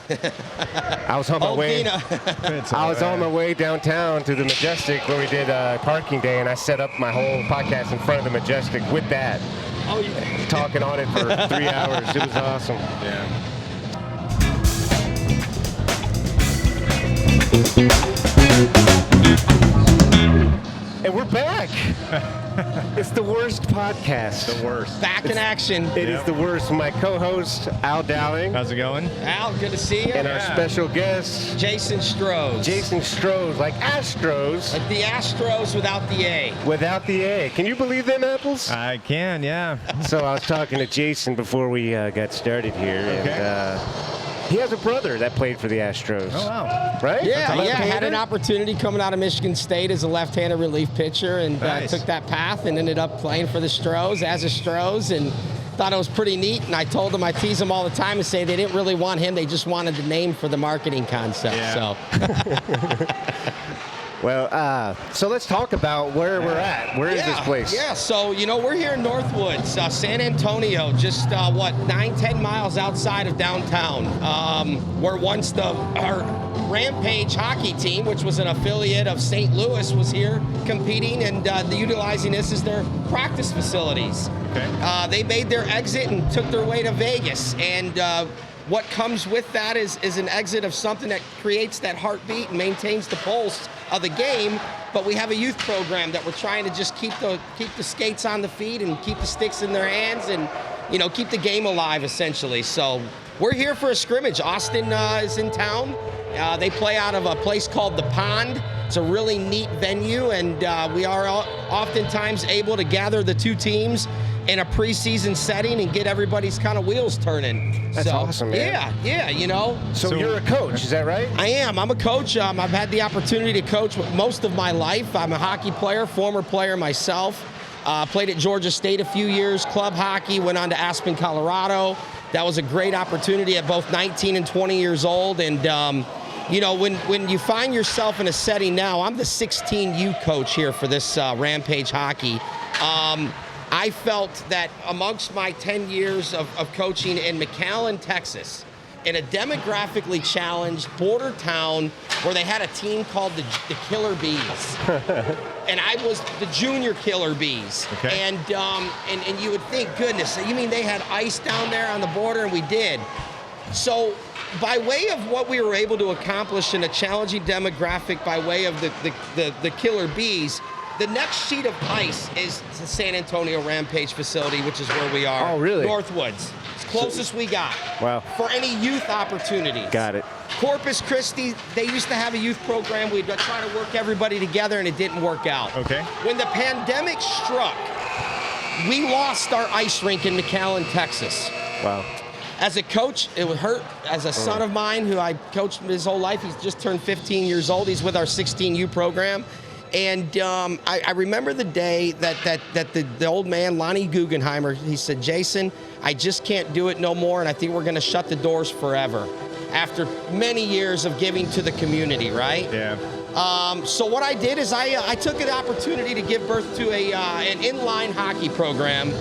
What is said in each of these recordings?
I was on my way. I was on my way downtown to the Majestic where we did parking day, and I set up my whole podcast in front of the Majestic with that. Oh, yeah. Talking on it for 3 hours. It was awesome. Yeah. And we're back. It's the worst podcast. The worst. Back in action. It is the worst. My co-host, Al Dowling. How's it going? Al, good to see you. And our special guest, Jason Stros. Jason Stros, like Astros. Like the Astros without the A. Without the A. Can you believe them apples? I can, yeah. So I was talking to Jason before we got started here. Okay. And he has a brother that played for the Astros. Oh, wow. Right? Yeah, Left-hander? had an opportunity coming out of Michigan State as a left-handed relief pitcher, and Nice. took that path and ended up playing for the Stros as a Stros, and thought it was pretty neat. And I told him, I tease him all the time and say they didn't really want him, they just wanted the name for the marketing concept. Yeah. So. Well, so let's talk about where we're at. Where is this place? Yeah, so, we're here in Northwoods, San Antonio, just, 9-10 miles outside of downtown. Where once our Rampage hockey team, which was an affiliate of St. Louis, was here competing and utilizing this as their practice facilities. Okay. They made their exit and took their way to Vegas, and what comes with that is an exit of something that creates that heartbeat and maintains the pulse of the game. But we have a youth program that we're trying to just keep the skates on the feet and keep the sticks in their hands and keep the game alive, essentially. So we're here for a scrimmage. Austin is in town. They play out of a place called The Pond. It's a really neat venue, and we are oftentimes able to gather the two teams in a preseason setting and get everybody's kind of wheels turning. That's awesome, man. Yeah. So you're a coach, is that right? I am. I'm a coach. I've had the opportunity to coach most of my life. I'm a hockey player, former player myself. Played at Georgia State a few years, club hockey, went on to Aspen, Colorado. That was a great opportunity at both 19 and 20 years old. And, when you find yourself in a setting now, I'm the 16U coach here for this Rampage hockey. I felt that amongst my 10 years of coaching in McAllen, Texas, in a demographically challenged border town where they had a team called the Killer Bees. And I was the junior Killer Bees. Okay. And you would think, goodness, you mean they had ice down there on the border? And we did. So by way of what we were able to accomplish in a challenging demographic by way of the Killer Bees, the next sheet of ice is the San Antonio Rampage facility, which is where we are. Oh, really? Northwoods. It's closest we got. Wow. For any youth opportunities. Got it. Corpus Christi, they used to have a youth program. We'd try to work everybody together, and it didn't work out. Okay. When the pandemic struck, we lost our ice rink in McAllen, Texas. Wow. As a coach, it would hurt. As a son of mine who I coached his whole life, he's just turned 15 years old. He's with our 16U program. And I remember the day that the old man, Lonnie Guggenheimer, he said, Jason, I just can't do it no more, and I think we're going to shut the doors forever after many years of giving to the community, right? Yeah. So what I did is I took an opportunity to give birth to an inline hockey program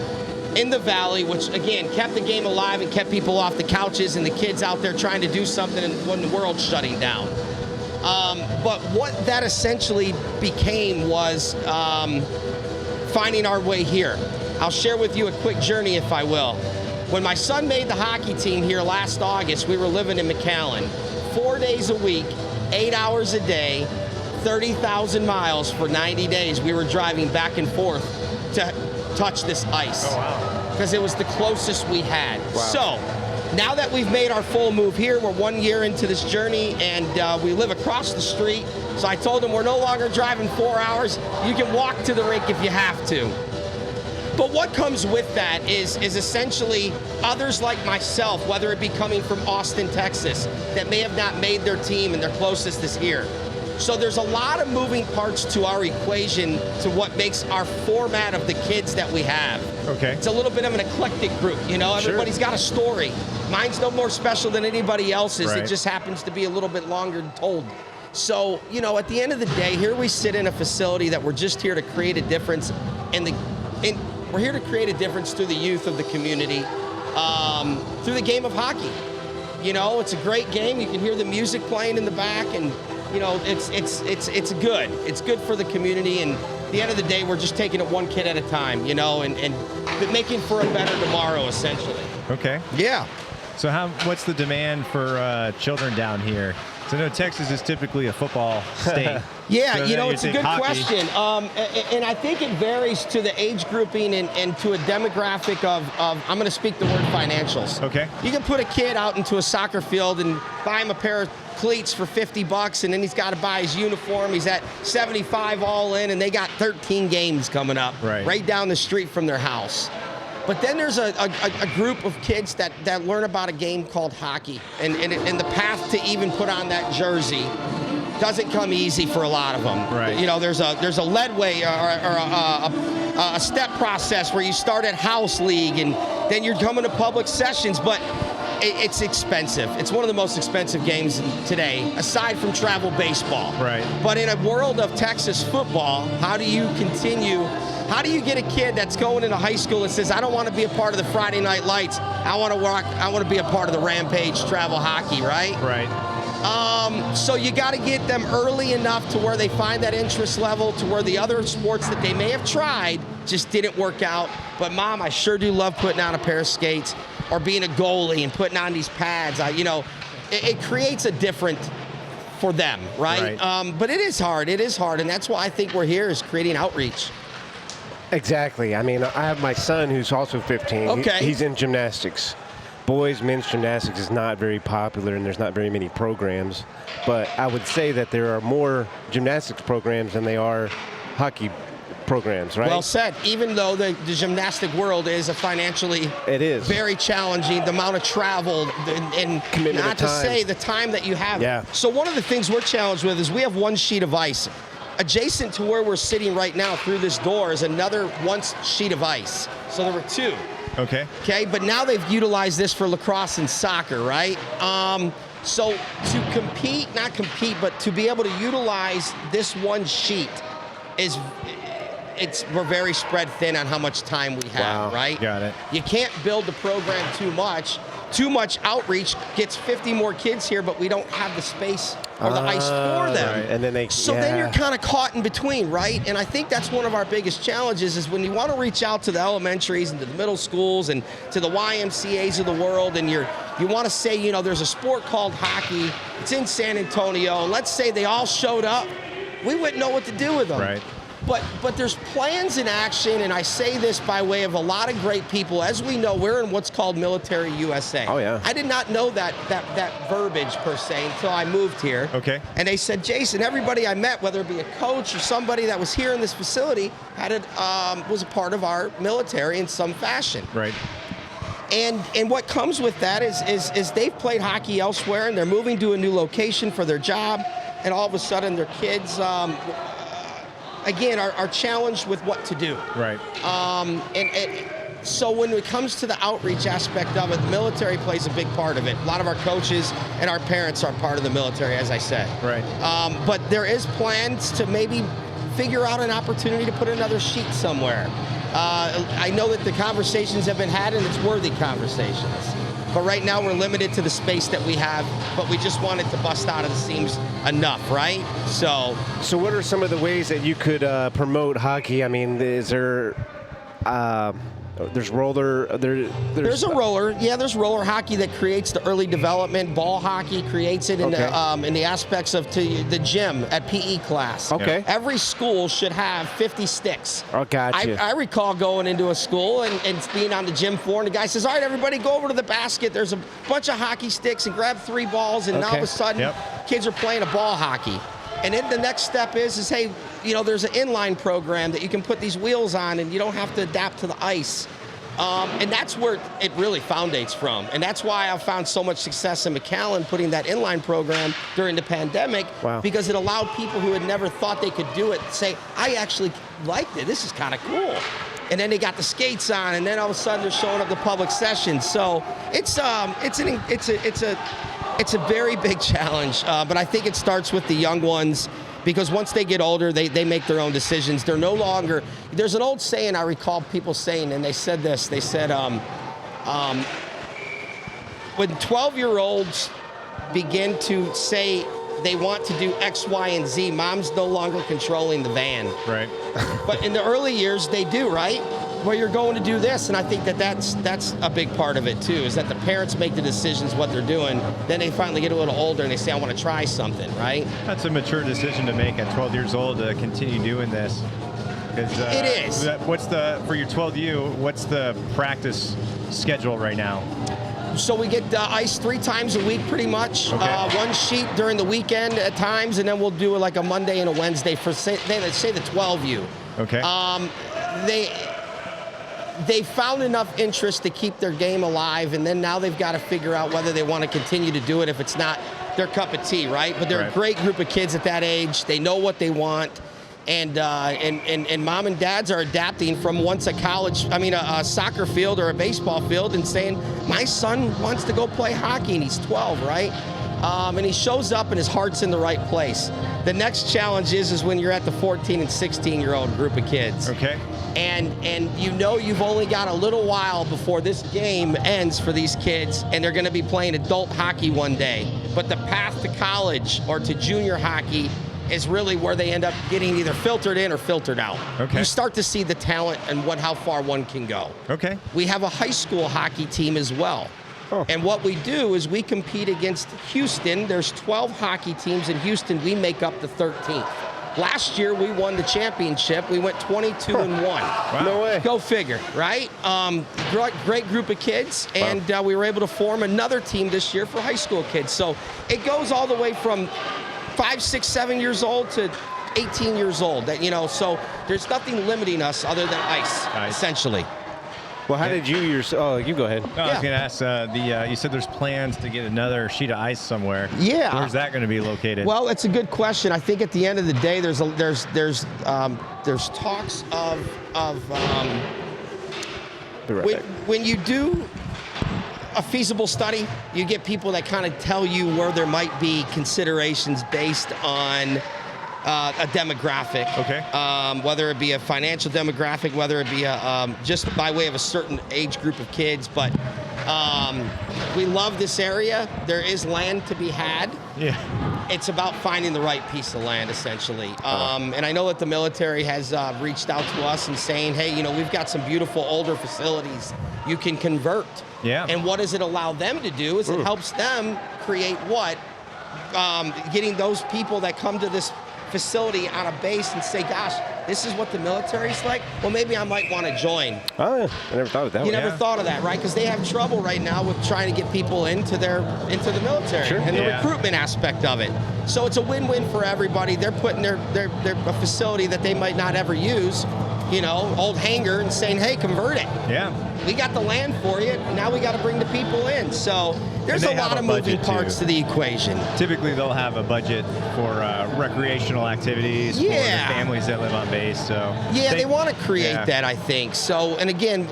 in the Valley, which, again, kept the game alive and kept people off the couches and the kids out there trying to do something when the world's shutting down. But what that essentially became was finding our way here. I'll share with you a quick journey, if I will. When my son made the hockey team here last August, we were living in McAllen. 4 days a week, 8 hours a day, 30,000 miles for 90 days. We were driving back and forth to touch this ice. Oh, wow. Because it was the closest we had. Wow. So, now that we've made our full move here, we're 1 year into this journey, and we live across the street. So I told them we're no longer driving 4 hours. You can walk to the rink if you have to. But what comes with that is essentially others like myself, whether it be coming from Austin, Texas, that may have not made their team and their closest is here. So there's a lot of moving parts to our equation to what makes our format of the kids that we have. Okay. It's a little bit of an eclectic group, everybody's got a story. Mine's no more special than anybody else's. Right. It just happens to be a little bit longer told. So, at the end of the day, here we sit in a facility that we're just here to create a difference we're here to create a difference through the youth of the community, through the game of hockey. You know, it's a great game. You can hear the music playing in the back, and you know, it's good. It's good for the community, and at the end of the day, we're just taking it one kid at a time, you know, and making for a better tomorrow, essentially. Okay. Yeah. So what's the demand for children down here? So I know Texas is typically a football state. Yeah, so you know, it's a good hockey. question. And I think it varies to the age grouping and to a demographic of I'm going to speak the word financials. Okay. You can put a kid out into a soccer field and buy him a pair of cleats for $50, and then he's got to buy his uniform. He's at 75 all in, and they got 13 games coming up right down the street from their house. But then there's a group of kids that learn about a game called hockey, and the path to even put on that jersey doesn't come easy for a lot of them. Right. You know, there's a lead way or a step process where you start at house league, and then you're coming to public sessions, but it's expensive. It's one of the most expensive games today, aside from travel baseball. Right. But in a world of Texas football, how do you get a kid that's going into high school and says, I don't want to be a part of the Friday Night Lights. I want to be a part of the Rampage travel hockey, right? Right. So you got to get them early enough to where they find that interest level, to where the other sports that they may have tried just didn't work out. But Mom, I sure do love putting on a pair of skates or being a goalie and putting on these pads. You know, it creates a different for them, right? But it is hard. It is hard, and that's why I think we're here, is creating outreach. Exactly. I mean, I have my son who's also 15. Okay. He's in gymnastics. Boys' men's gymnastics is not very popular, and there's not very many programs. But I would say that there are more gymnastics programs than they are hockey programs, right? Well said. Even though the gymnastic world is financially very challenging, the amount of travel and commitment, not to say the time that you have. Yeah. So one of the things we're challenged with is we have one sheet of ice. Adjacent to where we're sitting right now through this door is another one sheet of ice. So there were two. Okay. Okay, but now they've utilized this for lacrosse and soccer, right? So to compete, not compete, but to be able to utilize this one sheet we're very spread thin on how much time we have, right? Got it. You can't build the program too much. Too much outreach gets 50 more kids here, but we don't have the space or the ice for them. Right. And then then you're kind of caught in between, right? And I think that's one of our biggest challenges is when you want to reach out to the elementaries and to the middle schools and to the YMCAs of the world, and you want to say, you know, there's a sport called hockey. It's in San Antonio. And let's say they all showed up. We wouldn't know what to do with them. Right. But there's plans in action, and I say this by way of a lot of great people. As we know, we're in what's called Military USA. Oh, yeah. I did not know that verbiage per se until I moved here. Okay. And they said, Jason, everybody I met, whether it be a coach or somebody that was here in this facility, was a part of our military in some fashion. Right. And what comes with that is they've played hockey elsewhere, and they're moving to a new location for their job, and all of a sudden their kids again, are challenged with what to do. Right. So when it comes to the outreach aspect of it, the military plays a big part of it. A lot of our coaches and our parents are part of the military, as I said. Right. But there is plans to maybe figure out an opportunity to put another sheet somewhere. I know that the conversations have been had, and it's worthy conversations. But right now we're limited to the space that we have, but we just wanted to bust out of the seams enough, right? So what are some of the ways that you could promote hockey? I mean, is there there's roller there's a roller. Yeah, there's roller hockey that creates the early development. Ball hockey creates it in the aspects of the gym at PE class. Okay. Every school should have 50 sticks. Oh, gotcha. I recall going into a school and being on the gym floor, and the guy says, all right, everybody go over to the basket. There's a bunch of hockey sticks, and grab 3 balls, and all of a sudden kids are playing a ball hockey. And then the next step is hey, you know, there's an inline program that you can put these wheels on, and you don't have to adapt to the ice. And that's where it really foundates from. And that's why I've found so much success in McAllen putting that inline program during the pandemic, because it allowed people who had never thought they could do it to say, I actually liked it. This is kind of cool. And then they got the skates on, and then all of a sudden they're showing up to public sessions. So it's a very big challenge, but I think it starts with the young ones, because once they get older, they make their own decisions. They're no longer, there's an old saying I recall people saying, and they said this, they said, when 12-year-olds begin to say they want to do X, Y, and Z, mom's no longer controlling the van. Right. But in the early years, they do, right? Where you're going to do this, and I think that's a big part of it too, is that the parents make the decisions what they're doing, then they finally get a little older and they say, I want to try something, right? That's a mature decision to make at 12 years old to continue doing this. It is. For your 12U, what's the practice schedule right now? So we get ice 3 times a week, pretty much. Okay. 1 sheet during the weekend at times, and then we'll do like a Monday and a Wednesday for say the 12U. Okay. They found enough interest to keep their game alive, and then now they've got to figure out whether they want to continue to do it if it's not their cup of tea, right? But they're Right. a great group of kids at that age. They know what they want. And mom and dads are adapting from once a soccer field or a baseball field, and saying, my son wants to go play hockey and he's 12, right? And he shows up and his heart's in the right place. The next challenge is when you're at the 14 and 16-year-old group of kids. Okay. And you know you've only got a little while before this game ends for these kids, and they're going to be playing adult hockey one day. But the path to college or to junior hockey is really where they end up getting either filtered in or filtered out. Okay. You start to see the talent and how far one can go. Okay. We have a high school hockey team as well. Oh. And what we do is we compete against Houston. There's 12 hockey teams in Houston. We make up the 13th. Last year, we won the championship. We went 22-1. Wow. No way. Go figure, right? Great group of kids, and we were able to form another team this year for high school kids. So it goes all the way from 5, 6, 7 years old to 18 years old. So there's nothing limiting us other than ice. Essentially. Well, how did you you go ahead. No, I was going to ask, you said there's plans to get another sheet of ice somewhere. Yeah. Where's that going to be located? Well, it's a good question. I think at the end of the day, there's talks of Be right back. when you do a feasible study, you get people that kind of tell you where there might be considerations based on a demographic. Okay. Whether it be a financial demographic, whether it be just by way of a certain age group of kids. But we love this area. There is land to be had. Yeah. It's about finding the right piece of land, essentially. And I know that the military has reached out to us and saying, hey, we've got some beautiful older facilities you can convert. Yeah. And what does it allow them to do is it helps them create what? Getting those people that come to this facility on a base and say, gosh, this is what the military's like? Well, maybe I might want to join. Oh, yeah. I never thought of that. You never thought of that, right? Because they have trouble right now with trying to get people into the military and the recruitment aspect of it. So it's a win-win for everybody. They're putting a facility that they might not ever use, old hangar, and saying, hey, convert it. Yeah. We got the land for you. Now we got to bring the people in. So there's a lot of moving parts to the equation. Typically, they'll have a budget for recreational activities for the families that live on base. So they want to create that, I think. So, and again,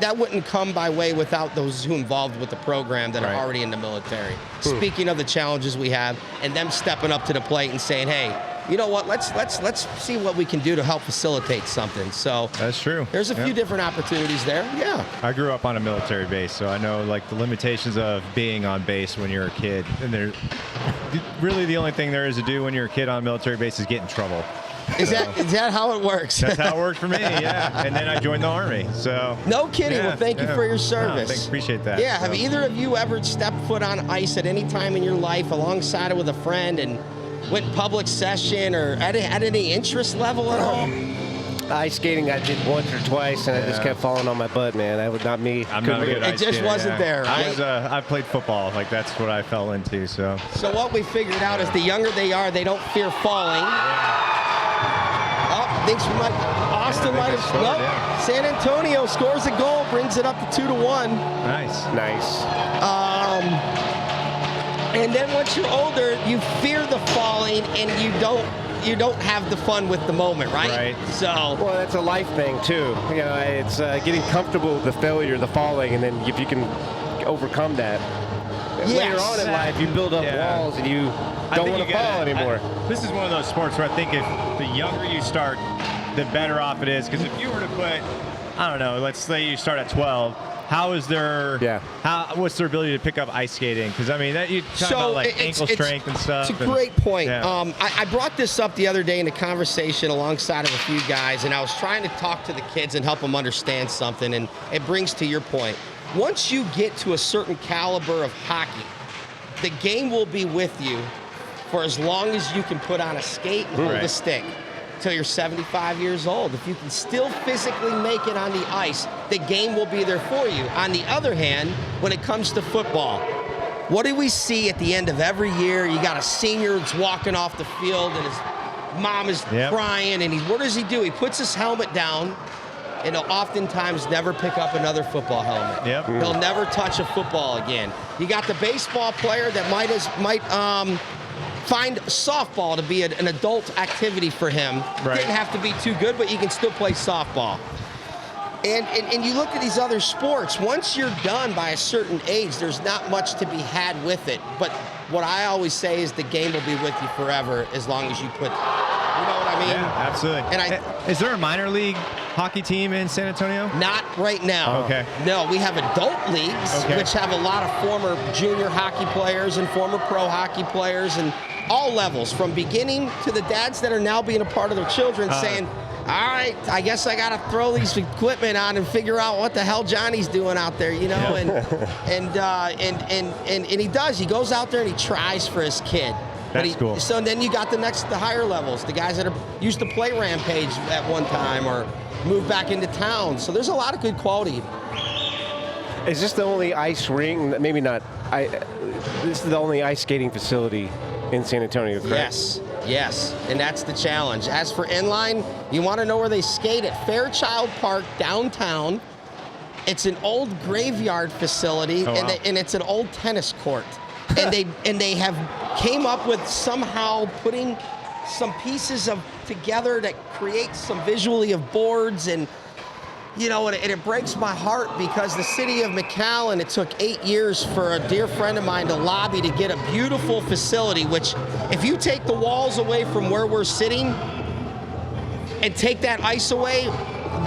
that wouldn't come by way without those who involved with the program that are already in the military. Speaking of the challenges we have, and them stepping up to the plate and saying, hey, you know what? Let's see what we can do to help facilitate something. So that's true. There's a few different opportunities there. Yeah. I grew up on a military base, so I know the limitations of being on base when you're a kid. And really the only thing there is to do when you're a kid on a military base is get in trouble. Is that how it works? That's how it worked for me. Yeah. And then I joined the Army. So no kidding. Well, thank you for your service. No, appreciate that. Yeah. Have either of you ever stepped foot on ice at any time in your life alongside it with a friend and went public session or at any interest level at all? Ice skating I did once or twice, and I just kept falling on my butt, man. That was not me. I'm not a good ice It just skater, wasn't there, right? I played football. That's what I fell into. So what we figured out is the younger they are, they don't fear falling. Oh, thinks we might. Austin might have. Nope. San Antonio scores a goal, brings it up to 2-1. Nice. And then once you're older, you fear the falling, and you don't have the fun with the moment, right? Right. So. Well, that's a life thing too. It's getting comfortable with the failure, the falling, and then if you can overcome that. Later on in life, you build up walls and you don't want to fall anymore. This is one of those sports where I think if the younger you start, the better off it is. Because if you were to put, I don't know, let's say you start at 12, how is their what's their ability to pick up ice skating? Because I mean, that you talk about like ankle strength and stuff. It's a great point. I brought this up the other day in a conversation alongside of a few guys, and I was trying to talk to the kids and help them understand something. And it brings to your point. Once you get to a certain caliber of hockey, the game will be with you for as long as you can put on a skate and hold a stick. Till you're 75 years old. If you can still physically make it on the ice, the game will be there for you. On the other hand, when it comes to football, what do we see at the end of every year? You got a senior that's walking off the field and his mom is crying, and what does he do? He puts his helmet down, and he'll oftentimes never pick up another football helmet. He'll never touch a football again. You got the baseball player that might find softball to be an adult activity for him. Didn't have to be too good, but you can still play softball. And you look at these other sports, once you're done by a certain age, there's not much to be had with it. But what I always say is the game will be with you forever as long as you put, you know what I mean? Yeah, absolutely. And is there a minor league hockey team in San Antonio? Not right now. Okay. No, we have adult leagues, which have a lot of former junior hockey players and former pro hockey players and all levels, from beginning to the dads that are now being a part of their children saying, all right, I guess I got to throw these equipment on and figure out what the hell Johnny's doing out there, you know? And he does. He goes out there and he tries for his kid. That's cool. So then you got the higher levels, the guys that used to play Rampage at one time or moved back into town. So there's a lot of good quality. Is this the only ice rink? Maybe not. This is the only ice skating facility in San Antonio, correct? Yes, and that's the challenge. As for inline, you want to know where they skate at Fairchild Park downtown. It's an old graveyard facility, and it's an old tennis court. And they have came up with somehow putting some pieces together that create some visually of boards and. You know, and it breaks my heart because the city of McAllen, it took 8 years for a dear friend of mine to lobby to get a beautiful facility, which if you take the walls away from where we're sitting and take that ice away,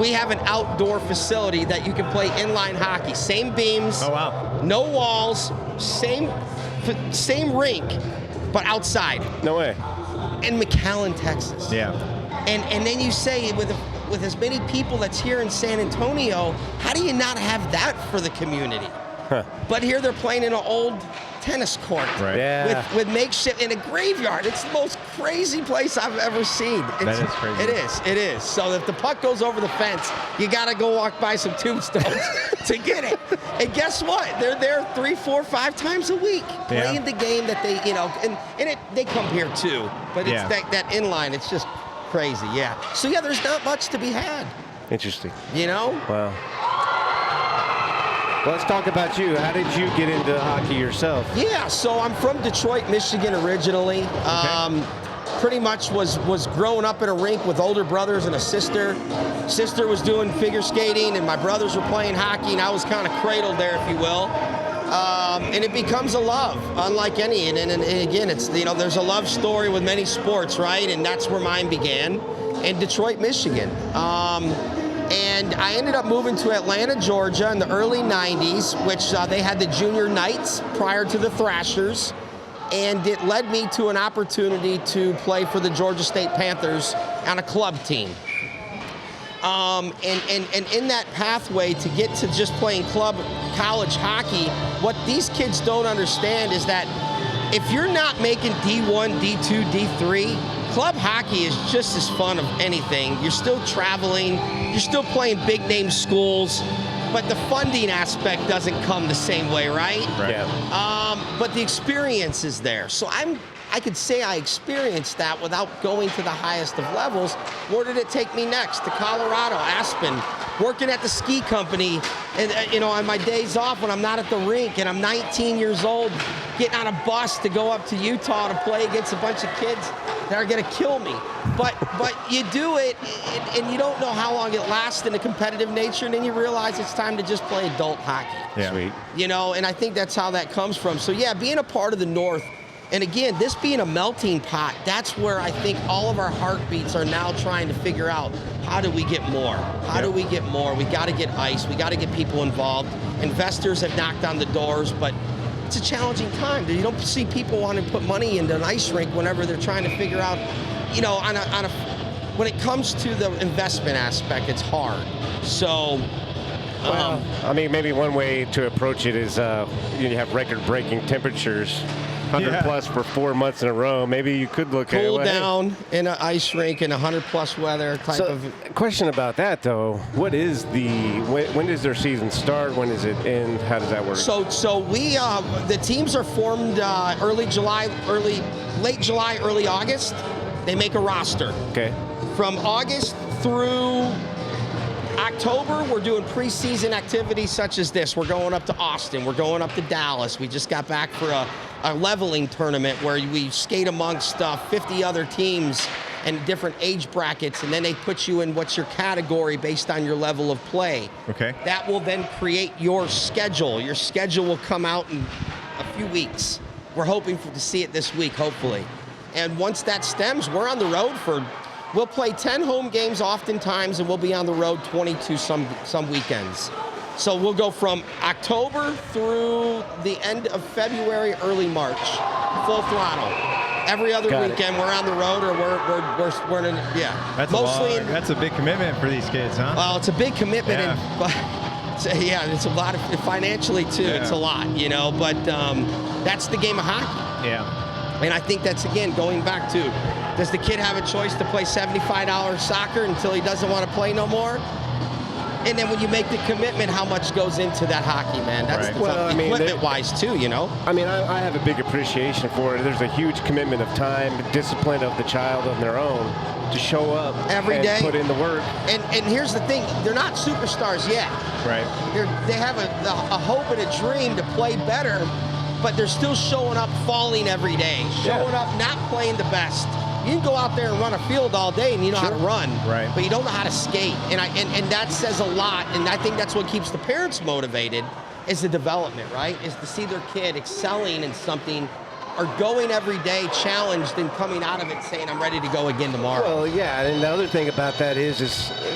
we have an outdoor facility that you can play inline hockey. Same beams, no walls, same rink, but outside. No way. In McAllen, Texas. Yeah. And then you say with as many people that's here in San Antonio, how do you not have that for the community? But here they're playing in an old tennis court with makeshift in a graveyard. It's the most crazy place I've ever seen. That is crazy. It is. So if the puck goes over the fence, you got to go walk by some tombstones to get it. And guess what? They're there 3, 4, 5 times a week playing the game that they, they come here too. But it's that inline. It's just crazy, So there's not much to be had. Interesting. You know? Wow. Well, let's talk about you. How did you get into hockey yourself? Yeah, so I'm from Detroit, Michigan originally. Pretty much was growing up in a rink with older brothers and a sister. Sister was doing figure skating and my brothers were playing hockey and I was kind of cradled there, if you will. And it becomes a love, unlike any. And again, it's there's a love story with many sports, right? And that's where mine began, in Detroit, Michigan. And I ended up moving to Atlanta, Georgia in the early 90s, which they had the Junior Knights prior to the Thrashers. And it led me to an opportunity to play for the Georgia State Panthers on a club team. And in that pathway to get to just playing club college hockey, what these kids don't understand is that if you're not making D1, D2, D3, club hockey is just as fun of anything. You're still traveling, you're still playing big name schools, but the funding aspect doesn't come the same way, right? But the experience is there. So I could say I experienced that without going to the highest of levels. Where did it take me next? To Colorado, Aspen, working at the ski company, and on my days off when I'm not at the rink, and I'm 19 years old, getting on a bus to go up to Utah to play against a bunch of kids that are gonna kill me. But you do it, and you don't know how long it lasts in a competitive nature, and then you realize it's time to just play adult hockey. Sweet. And I think that's how that comes from. So being a part of the North And again, this being a melting pot, that's where I think all of our heartbeats are now trying to figure out, how do we get more? How do we get more? We got to get ice. We got to get people involved. Investors have knocked on the doors, but it's a challenging time. You don't see people wanting to put money into an ice rink whenever they're trying to figure out, you know, when it comes to the investment aspect, it's hard. So, well, I mean, maybe one way to approach it is you have record-breaking temperatures, 100 plus for 4 months in a row. Maybe you could look at cool down in an ice rink in 100-plus weather type of. Question about that though: what is when does their season start? When does it end? How does that work? So we the teams are formed late July, early August. They make a roster. Okay. From August through October, we're doing preseason activities such as this. We're going up to Austin. We're going up to Dallas. We just got back for a leveling tournament where we skate amongst 50 other teams and different age brackets, and then they put you in what's your category based on your level of play. Okay. That will then create your schedule. Your schedule will come out in a few weeks. We're hoping to see it this week, hopefully. And once that stems, we're on the road we'll play 10 home games oftentimes, and we'll be on the road 22 some weekends. So we'll go from October through the end of February, early March, full throttle. Every other weekend we're on the road, or we're in, yeah. That's a big commitment for these kids, huh? Well, it's a big commitment, it's a lot of financially too. Yeah. It's a lot, you know. But that's the game of hockey. Yeah. And I think that's, again, going back to, does the kid have a choice to play $75 soccer until he doesn't want to play no more? And then when you make the commitment, how much goes into that hockey, man? That's equipment-wise too, you know? I mean, I have a big appreciation for it. There's a huge commitment of time, discipline of the child on their own to show up every day, put in the work. And here's the thing, they're not superstars yet. Right. They have a hope and a dream to play better, but they're still showing up, falling every day, showing up, not playing the best. You can go out there and run a field all day and you know how to run, right, but you don't know how to skate. And that says a lot, and I think that's what keeps the parents motivated, is the development, right? Is to see their kid excelling in something, or going every day challenged and coming out of it saying, I'm ready to go again tomorrow. Well, yeah, and the other thing about that is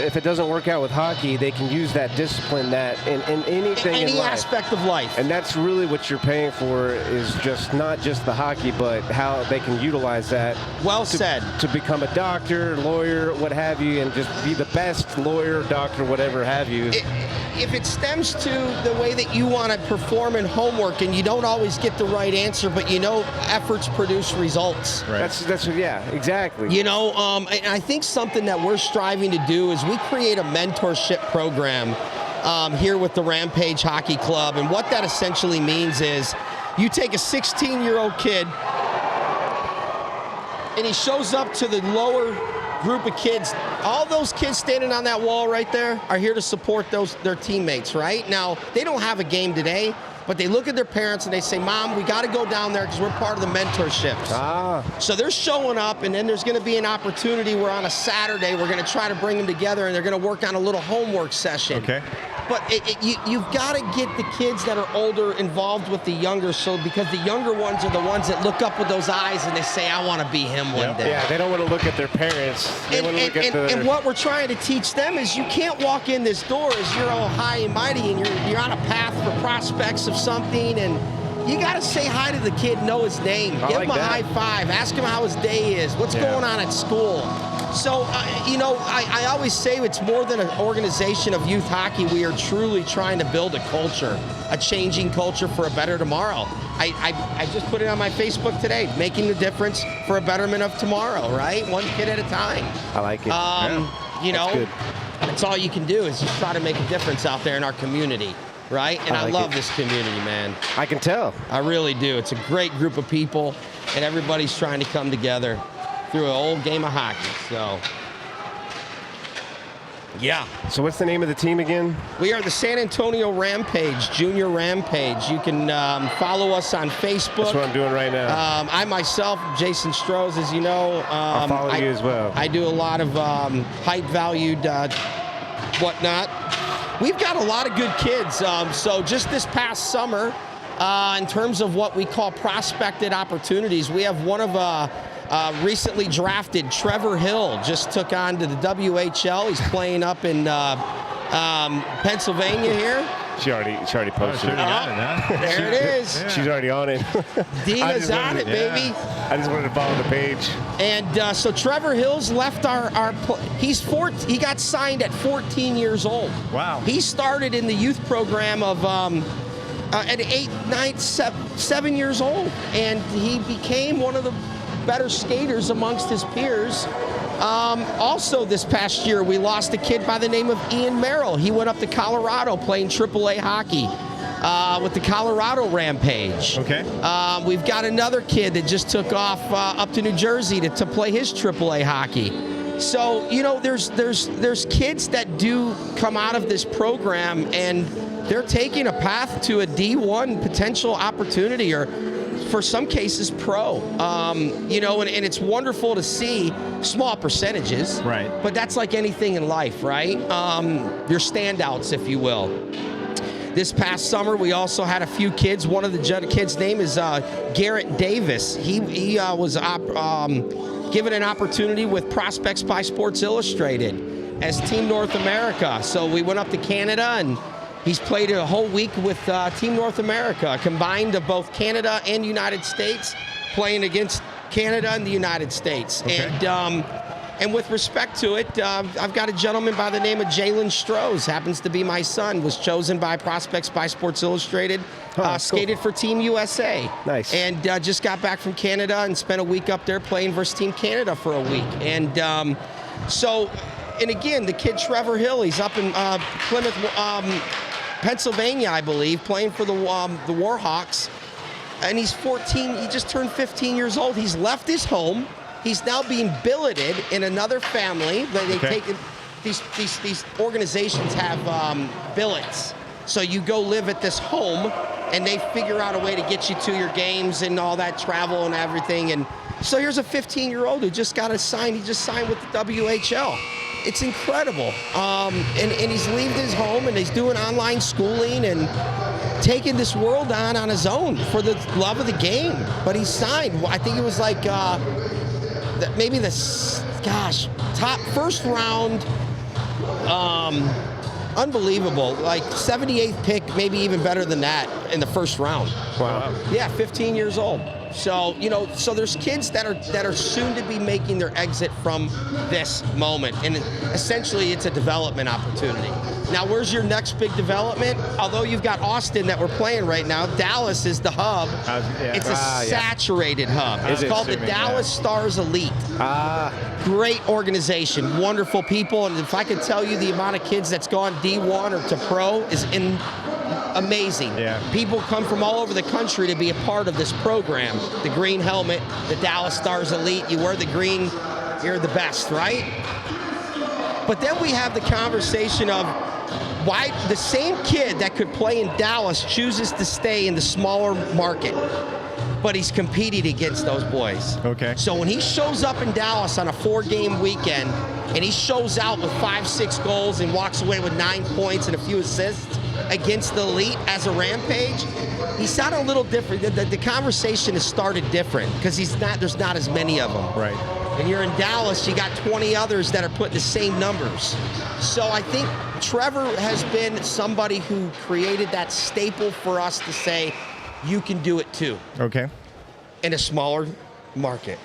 if it doesn't work out with hockey, they can use that discipline that in anything in life. Aspect of life. And that's really what you're paying for, is just not just the hockey, but how they can utilize that. Well said. To become a doctor, lawyer, what have you, and just be the best lawyer, doctor, whatever have you. If it stems to the way that you want to perform in homework and you don't always get the right answer, but you know efforts produce results. Right. That's yeah, exactly. You know, and I think something that we're striving to do is we create a mentorship program here with the Rampage Hockey Club. And what that essentially means is you take a 16-year-old kid and he shows up to the lower group of kids. All those kids standing on that wall right there are here to support their teammates, right? Now, they don't have a game today, but they look at their parents and they say, Mom, we got to go down there because we're part of the mentorships. So they're showing up, and then there's going to be an opportunity where on a Saturday we're going to try to bring them together and they're going to work on a little homework session. Okay. But you've got to get the kids that are older involved with the younger, because the younger ones are the ones that look up with those eyes and they say, I want to be him one day. Yeah, they don't want to look at their parents. And what we're trying to teach them is you can't walk in this door as you're all high and mighty and you're on a path for prospects of something, and you got to say hi to the kid, know his name, give him a high five, ask him how his day is, what's going on at school. So, I always say it's more than an organization of youth hockey. We are truly trying to build a culture, a changing culture for a better tomorrow. I just put it on my Facebook today, making the difference for a betterment of tomorrow, right? One kid at a time. I like it. That's good. That's all you can do is just try to make a difference out there in our community, right? And I love this community, man. I can tell. I really do. It's a great group of people, and everybody's trying to come together through an old game of hockey. So, yeah. So what's the name of the team again? We are the San Antonio Rampage, Junior Rampage. You can follow us on Facebook. That's what I'm doing right now. I myself, Jason Stros, as you know. I'll follow you as well. I do a lot of height-valued whatnot. We've got a lot of good kids. So just this past summer, In terms of what we call prospected opportunities, we have one of recently drafted Trevor Hill just took on to the WHL. He's playing up in Pennsylvania here. She already posted it. There it is. Yeah. She's already on it. Dina's on it, baby. I just wanted to follow the page. And so Trevor Hill's left he's 14. He got signed at 14 years old. Wow. He started in the youth program of at 8, 9, 7 years old, and he became one of the better skaters amongst his peers. Also this past year, we lost a kid by the name of Ian Merrill. He went up to Colorado playing AAA hockey with the Colorado Rampage. Okay. We've got another kid that just took off up to New Jersey to play his AAA hockey. So, you know, there's kids that do come out of this program and they're taking a path to a D1 potential opportunity, or for some cases pro. You know, and it's wonderful to see small percentages. Right. But that's like anything in life, right? Your standouts, if you will. This past summer, we also had a few kids. One of the kids' name is Garrett Davis. He was given an opportunity with Prospects by Sports Illustrated as Team North America. So we went up to Canada, and he's played a whole week with Team North America, combined of both Canada and United States, playing against Canada and the United States. Okay. And with respect to it, I've got a gentleman by the name of Jalen Stros, happens to be my son, was chosen by Prospects by Sports Illustrated, skated for Team USA. Nice. And just got back from Canada and spent a week up there playing versus Team Canada for a week. And and again, the kid Trevor Hill, he's up in Plymouth, Pennsylvania, I believe, playing for the Warhawks. And he's 14, he just turned 15 years old. He's left his home. He's now being billeted in another family. They take these organizations have billets. So you go live at this home, and they figure out a way to get you to your games and all that travel and everything. And so here's a 15-year-old who just got signed. He just signed with the WHL. It's incredible. And he's leaving his home, and he's doing online schooling and taking this world on his own for the love of the game. But he's signed. I think it was like maybe top first round, unbelievable, like 78th pick, maybe even better than that in the first round. Wow. Yeah, 15 years old. So, you know, so there's kids that are soon to be making their exit from this moment, and essentially it's a development opportunity. Now, where's your next big development? Although you've got Austin that we're playing right now, Dallas is the hub. It's a saturated hub. It's called the Dallas Stars Elite. Great organization, wonderful people, and if I could tell you the amount of kids that's gone D1 or to pro is amazing. Yeah. People come from all over the country to be a part of this program. The green helmet, the Dallas Stars Elite, you wear the green, you're the best, right? But then we have the conversation of why the same kid that could play in Dallas chooses to stay in the smaller market, but he's competing against those boys. Okay. So when he shows up in Dallas on a 4-game weekend, and he shows out with 5-6 goals and walks away with 9 points and a few assists against the elite as a Rampage, he sounded a little different. The conversation has started different because there's not as many of them. Right. And you're in Dallas, you got 20 others that are putting the same numbers. So I think Trevor has been somebody who created that staple for us to say, you can do it too. Okay. In a smaller market,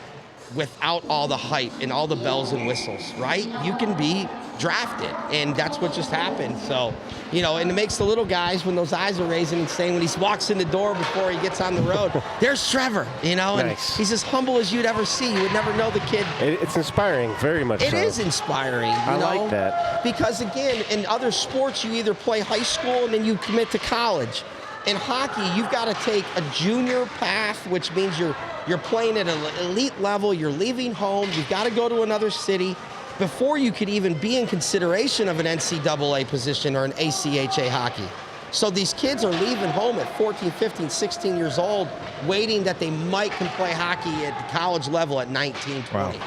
without all the hype and all the bells and whistles, right? You can be drafted, and that's what just happened. So, you know, and it makes the little guys, when those eyes are raising and saying, when he walks in the door before he gets on the road, there's Trevor, you know, and he's as humble as you'd ever see. You would never know the kid. It's inspiring, very much so. It is inspiring, you know? I like that. Because, again, in other sports, you either play high school and then you commit to college. In hockey, you've got to take a junior path, which means you're playing at an elite level, you're leaving home, you've got to go to another city before you could even be in consideration of an NCAA position or an ACHTA hockey. So these kids are leaving home at 14, 15, 16 years old, waiting that they might can play hockey at the college level at 19, 20. Wow.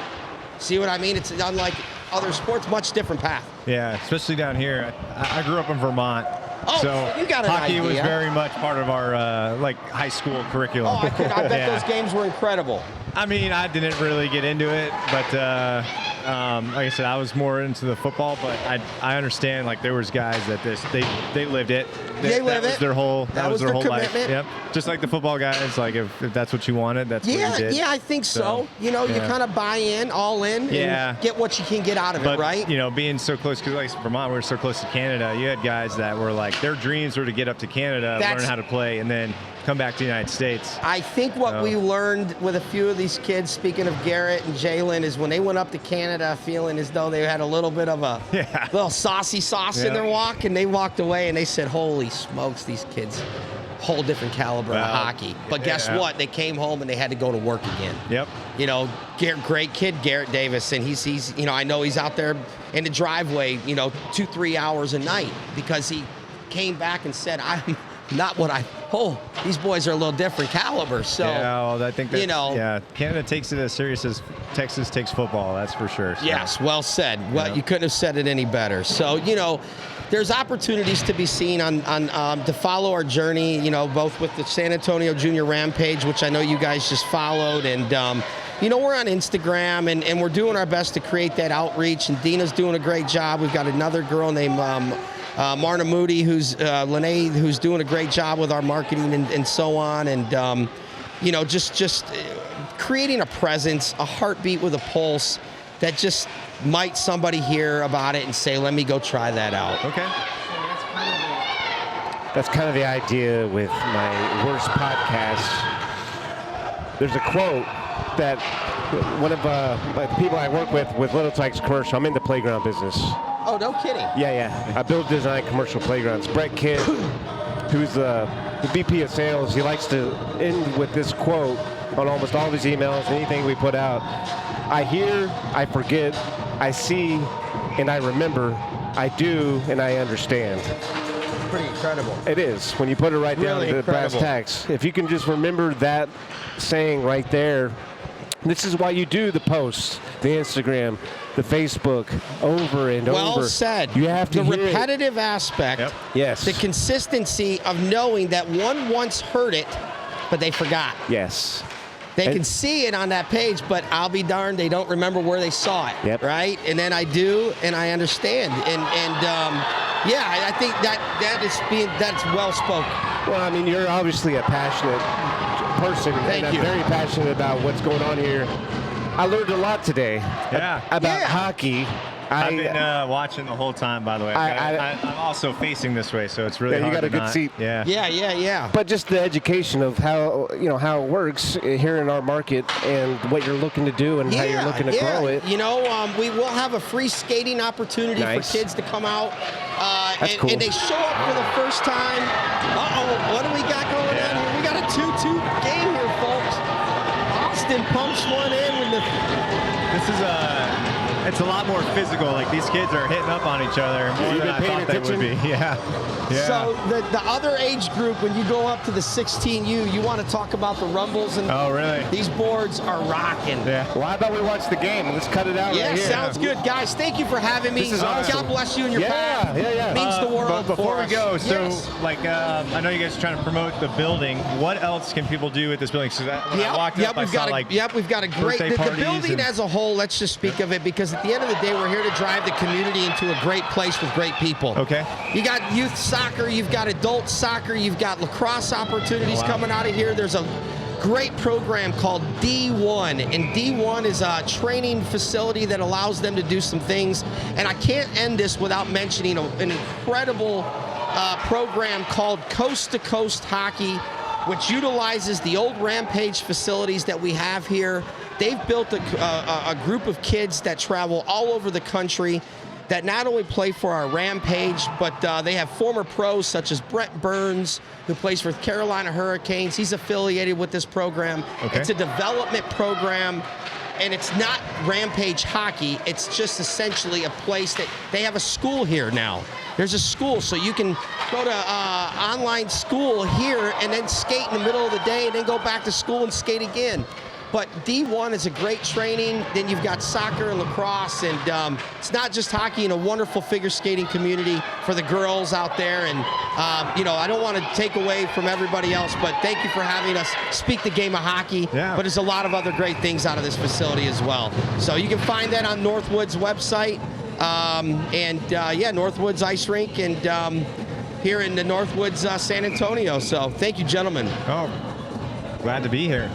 See what I mean? It's unlike other sports, much different path. Yeah, especially down here. I grew up in Vermont, Oh, so you got an hockey was idea. very much part of our like high school curriculum. Oh, I bet those games were incredible. I mean, I didn't really get into it, but like I said, I was more into the football. But I understand, like, there was guys that they lived it. They live that was it. their whole That was their whole life. commitment. Yep. Just like the football guys, like if that's what you wanted, that's what you did. Yeah, I think so. You know, you kind of buy in, all in, and get what you can get out of it, right? You know, being so close, because like Vermont, we're so close to Canada. You had guys that were like, their dreams were to get up to Canada, learn how to play, and then come back to the United States. I think what we learned with a few of these kids, speaking of Garrett and Jalen, is when they went up to Canada feeling as though they had a little bit of a little saucy sauce in their walk, and they walked away and they said, holy smokes, these kids, whole different caliber of hockey. But guess what? They came home and they had to go to work again. Yep. You know, great kid, Garrett Davis, and he's you know, I know he's out there in the driveway, you know, 2-3 hours a night because he came back and said, I'm not what these boys are a little different caliber. So well, I think that, you know, Canada takes it as serious as Texas takes football. That's for sure. So. Yes, well said. Well, you couldn't have said it any better. So, you know, there's opportunities to be seen to follow our journey. You know, both with the San Antonio Junior Rampage, which I know you guys just followed, and you know, we're on Instagram and we're doing our best to create that outreach. And Dina's doing a great job. We've got another girl named Marna Moody, who's Lene, who's doing a great job with our marketing and so on. And you know, just creating a presence, a heartbeat with a pulse that just might somebody hear about it and say, let me go try that out. Okay. That's kind of the idea with my worst podcast. There's a quote that one of the people I work with Little Tykes Commercial, I'm in the playground business. Oh, no kidding. Yeah. I build, design commercial playgrounds. Brett Kidd, who's the VP of sales, he likes to end with this quote on almost all of his emails, anything we put out. I hear, I forget, I see, and I remember, I do, and I understand. Pretty incredible. It is, when you put it right down to the brass tacks. If you can just remember that saying right there, this is why you do the posts, the Instagram, the Facebook, over and over. Well said. You have to the repetitive aspect. Yep. Yes. The consistency of knowing that one once heard it, but they forgot. Yes. They can see it on that page, but I'll be darned, they don't remember where they saw it. Yep. Right? And then I do, and I understand. And I think that's well spoken. Well, I mean, you're obviously a passionate person, and I'm very passionate about what's going on here. I learned a lot today about hockey. I've been watching the whole time, by the way. I'm also facing this way, so it's really hard. You got a good seat. Yeah. But just the education of how it works here in our market and what you're looking to do and how you're looking to grow it. You know, we will have a free skating opportunity for kids to come out. Cool. And they show up for the first time. What do we got going on here? We got a 2-2 game here, folks. Austin pumps one in with it's a lot more physical. Like, these kids are hitting up on each other more than I thought they would be. Yeah. So the other age group, when you go up to the 16U, you want to talk about the rumbles, and these boards are rocking. Yeah. Well, how about we watch the game? Let's cut it out right here. Sounds good. Guys, thank you for having me. This is awesome. God bless you and your path. Yeah. Means the world. But before we go, I know you guys are trying to promote the building. What else can people do at this building? So when I walked up, I saw we've got a great the building as a whole. Let's just speak of it, because at the end of the day, we're here to drive the community into a great place with great people. Okay. You got youth soccer, you've got adult soccer, you've got lacrosse opportunities coming out of here. There's a great program called D1, and D1 is a training facility that allows them to do some things. And I can't end this without mentioning an incredible program called Coast to Coast Hockey, which utilizes the old Rampage facilities that we have here. They've built a group of kids that travel all over the country that not only play for our Rampage, but they have former pros such as Brett Burns, who plays for Carolina Hurricanes. He's affiliated with this program. Okay. It's a development program, and it's not Rampage hockey. It's just essentially a place that they have a school here now. There's a school, so you can go to online school here and then skate in the middle of the day and then go back to school and skate again. But D1 is a great training. Then you've got soccer and lacrosse, and it's not just hockey. And a wonderful figure skating community for the girls out there. And you know, I don't want to take away from everybody else, but thank you for having us speak the game of hockey. Yeah. But there's a lot of other great things out of this facility as well. So you can find that on Northwood's website, yeah, Northwood's Ice Rink, and here in the Northwoods, San Antonio. So thank you, gentlemen. Oh, glad to be here.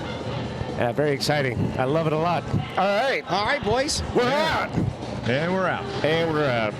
Yeah, very exciting. I love it a lot. All right. All right, boys. We're out. And we're out. And we're out.